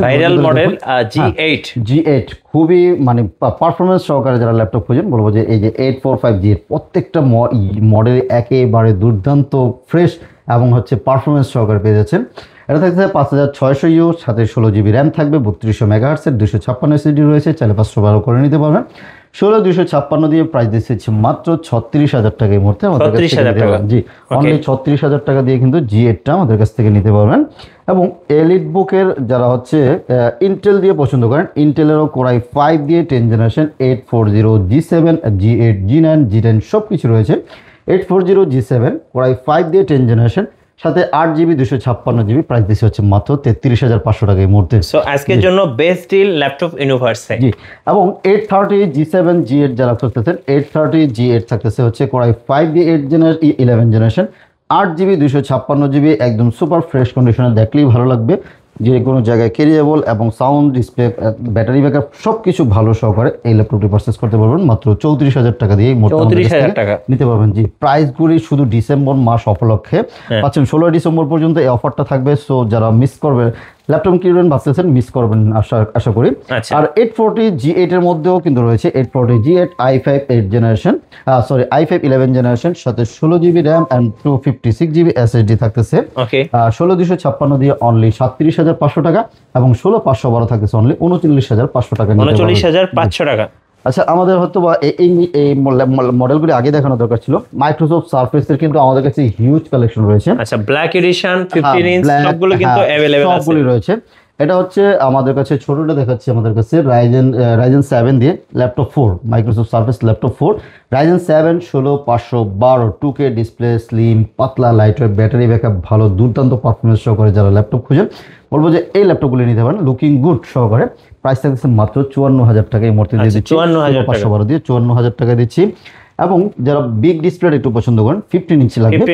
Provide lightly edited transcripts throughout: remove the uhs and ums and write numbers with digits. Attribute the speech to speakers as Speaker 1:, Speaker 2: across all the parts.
Speaker 1: Viral model G8
Speaker 2: G8 খুবই মানে performance সহকারে যারা ল্যাপটপ খুঁজেন বলবো যে এই যে 845G এর প্রত্যেকটা মডেল একেবারে দুর্দান্ত ফ্রেশ এবং হচ্ছে পারফরমেন্স সহকারে পেয়ে যাচ্ছেন। এটা থাকছে 5600U, সাথে 16GB র্যাম থাকবে, 3200 মেগাহার্টসের, 256 এসএসডি রয়েছে, চাইলে 512 করে নিতে পারবেন। 16256 দিয়ে প্রাইস দিচ্ছে মাত্র 36,000 টাকা এই মুহূর্তে আমাদের কাছ থেকে নিতে পারবেন। জি, অনলি 36,000 টাকা দিয়ে কিন্তু G8টা আমাদের কাছ থেকে নিতে পারবেন। এবং এলিট বুকের যারা হচ্ছে ইন্টেল দিয়ে পছন্দ করেন, ইন্টেলেরও কোরাই 5 দিয়ে 10 generation 840 G7, G8, G9, G10 সব কিছু রয়েছে। 840 G7 কোরাই 5 দিয়ে 10 জেনারেশন, সাথে 8GB 256GB, প্রাইস দিচ্ছে হচ্ছে মাত্র 33,500 টাকা এই মুহূর্তে।
Speaker 1: সো আজকের জন্য বেস্ট ডিল ল্যাপটপ ইউনিভার্সে।
Speaker 2: জি, এবং 830 G7, G8 যারা খুঁজতেছেন, 830 G8 থাকতেছে হচ্ছে কোরাই 5 দিয়ে 11 জেনারেশন, 8GB 256GB, একদম সুপার ফ্রেশ কন্ডিশনে, দেখলেই ভালো লাগবে, যে কোনো জায়গায় ক্যারিয়েবল এবং সাউন্ড, ডিসপ্লে, ব্যাটারি ব্যাকআপ সব কিছু ভালো সহকারে এই ল্যাপটপটি পারচেস করতে পারবেন মাত্র 34,000 টাকা দিয়ে।
Speaker 1: 34,000 টাকা
Speaker 2: নিতে পারবেন। জি, প্রাইসগুলি শুধু ডিসেম্বর মাস উপলক্ষে পাচ্ছেন, 16 ডিসেম্বর পর্যন্ত এই অফারটা থাকবে। সো যারা মিস করবে ল্যাপটপ কিনবেন ভাবতেছেন, মিস করবেন আশা করি। আর 840 G8 এর মধ্যেও কিন্তু রয়েছে 840 G8 i5 8 generation, i5 11 generation, সাথে 16GB RAM and 256GB SSD থাকতেছে। 16256 দিয়ে অনলি 37,500 টাকা, এবং 16512 থাকতেছে অনলি 39,500 টাকা।
Speaker 1: 39,500 টাকা।
Speaker 2: আচ্ছা, আমাদের হয়তো বা এই মডেলগুলি আগে দেখানো দরকার ছিল। মাইক্রোসফট সারফেসের কিন্তু আমাদের কাছে হিউজ কালেকশন রয়েছে।
Speaker 1: আচ্ছা, ব্ল্যাক এডিশন 15 ইঞ্চ সবগুলো কিন্তু अवेलेबल আছে, সবগুলো
Speaker 2: রয়েছে। এটা হচ্ছে আমাদের কাছে ছোটটা দেখাচ্ছি, আমাদের কাছে রাইজেন 7 দিয়ে laptop 4, Microsoft surface laptop 4, Ryzen 7 16512, 2K display, slim, পাতলা, লাইটওয়েট, ব্যাটারি ব্যাকআপ ভালো, দুর্দান্ত পারফরমেন্স সহকারে যারা ল্যাপটপ খুঁজেন বলবো যে এই ল্যাপটপগুলি নিতে পারেন, লুকিং গুড সহকারে। প্রাইস থাকছে মাত্র 54,000 টাকা এই মুহূর্তে দিয়ে দিচ্ছি, 512 দিয়ে 54,000 টাকা দিচ্ছি। এবং যারা বিগ ডিসপ্লে একটু পছন্দ করেন, 15 ইঞ্চি লাগবে,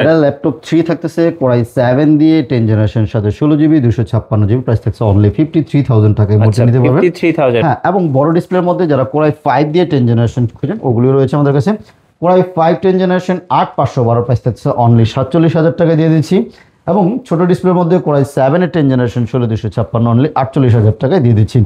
Speaker 2: এটা ল্যাপটপ 3 থাকতেছে কোরাই 7 দিয়ে 10 জেনারেশন, সাথে 16GB 256GB, প্রাইস থাকছে অনলি 53,000 টাকা এই মুহূর্তে নিতে পারবেন।
Speaker 1: 53,000।
Speaker 2: হ্যাঁ, এবং বড় ডিসপ্লের মধ্যে যারা কোরাই 5 দিয়ে 10 জেনারেশন খুঁজেন, ওগুলো রয়েছে আমাদের কাছে। কোরাই 5 10 জেনারেশন 8512, প্রাইস থাকছে অনলি 47,000 টাকা দিয়ে দিচ্ছি। এবং ছোট ডিসপ্লের মধ্যে কোরাই 7 এর 10 জেনারেশন 16256 অনলি 48,000 টাকায় দিয়ে দিচ্ছি।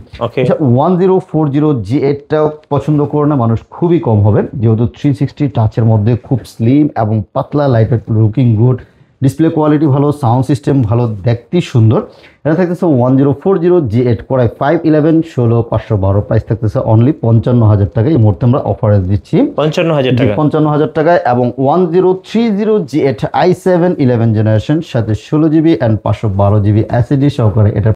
Speaker 2: 1040 G8 টাও পছন্দ করে না মানুষ খুবই কম হবে, যেহেতু 360 টাচের মধ্যে খুব স্লিম এবং পাতলা, lightweight, looking good, display quality ভালো, সাউন্ড সিস্টেম ভালো, দেখতে সুন্দর। এটা থাকতেছে 1040 G8 কোরাই 5 11 16512, প্রাইস থাকতেছে অনলি 55,000 টাকা এই মুহূর্তে আমরা অফারে দিচ্ছি। 55,000 টাকায়। এবং 1030 G8 i7 11 জেনারেশন, সাথে 16GB এন্ড 512GB এসএসডি সহকারে, এটার